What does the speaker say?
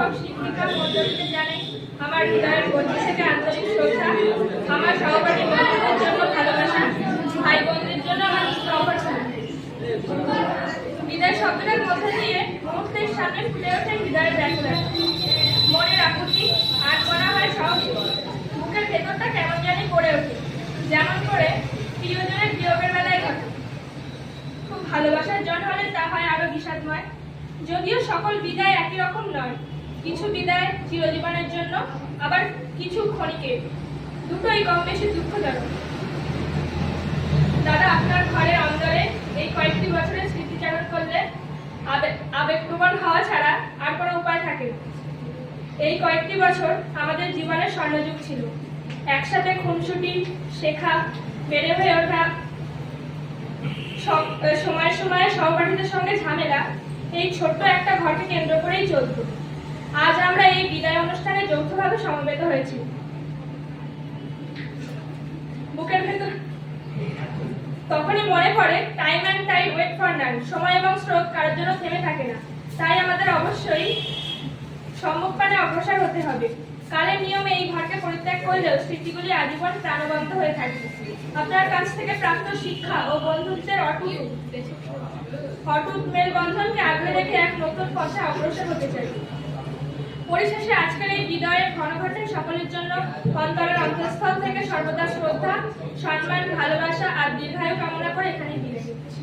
শিক্ষক শিক্ষিকা মণ্ডলীকে জানাই আমার হৃদয়ের গভীর থেকে আন্তরিক শ্রদ্ধা, আমার সহপাঠী বন্ধুদের জন্য ভালোবাসা, ভাই বোনদের জন্য আমার অভ্যর্থনা। বিদায় শব্দটার মধ্যে দিয়ে মুহূর্তের সামনে ফুটে ওঠে হৃদয়ের ব্যাকুলতা, মনের আকুতি, আর মনে হয় সব বুকের ভেতরটা কেমন জানি পড়ে ওঠে, যেমন করে প্রিয়জনের বিয়োগের বেলায় ঘটে। খুব ভালোবাসার জন হলে তা হয় আরো বিষাদময়। যদিও সকল বিদায় একই রকম নয়, কিছু বিদায় চিরজীবনের জন্য, আবার কিছু ক্ষণিকের। দুটোই কম বেশি দুঃখজনক। দাদা, আপনার ঘরের অন্তরে এই কয়েকটি বছরের স্মৃতিচারণ করলে আবেগপ্রবণ হওয়া ছাড়া আর কোনো উপায় থাকে না। এই কয়েকটি বছর আমাদের জীবনের স্বর্ণযুগ ছিল। একসাথে খুনসুটি, শেখা, বেড়ে হয়ে ওঠা, সময়ে সময়ে সহপাঠীদের সঙ্গে ঝামেলা, এই ছোট্ট একটা ঘরকে কেন্দ্র করেই চলত। আজ আমরা এই বিদায় অনুষ্ঠানে যৌথভাবে সমবেত হয়েছি। বুকের ভেতর তখনই মনে পড়ে, time and tide wait for none, সময় এবং স্রোত কারোর জন্য থেমে থাকে না। তাই আমাদের অবশ্যই সম্মুখপানে অগ্রসর হতে হবে। কালের নিয়মে এই ঘরকে পরিত্যাগ করলেও স্মৃতিগুলি আজীবন প্রাণবন্ত হয়ে থাকবে। আপনার কাছ থেকে প্রাপ্ত শিক্ষা ও বন্ধুত্বের অটুট মেলবন্ধনকে আগলে রেখে এক নতুন পথে অগ্রসর হতে চাই। পরিশেষে আজকের এই বিদায়ের ঘনঘটে সকলের জন্য অন্তরের অন্তঃস্থল থেকে সর্বদা শ্রদ্ধা, সম্মান, ভালোবাসা আর দীর্ঘায়ু কামনা করে এখানে বিদায় নিচ্ছি।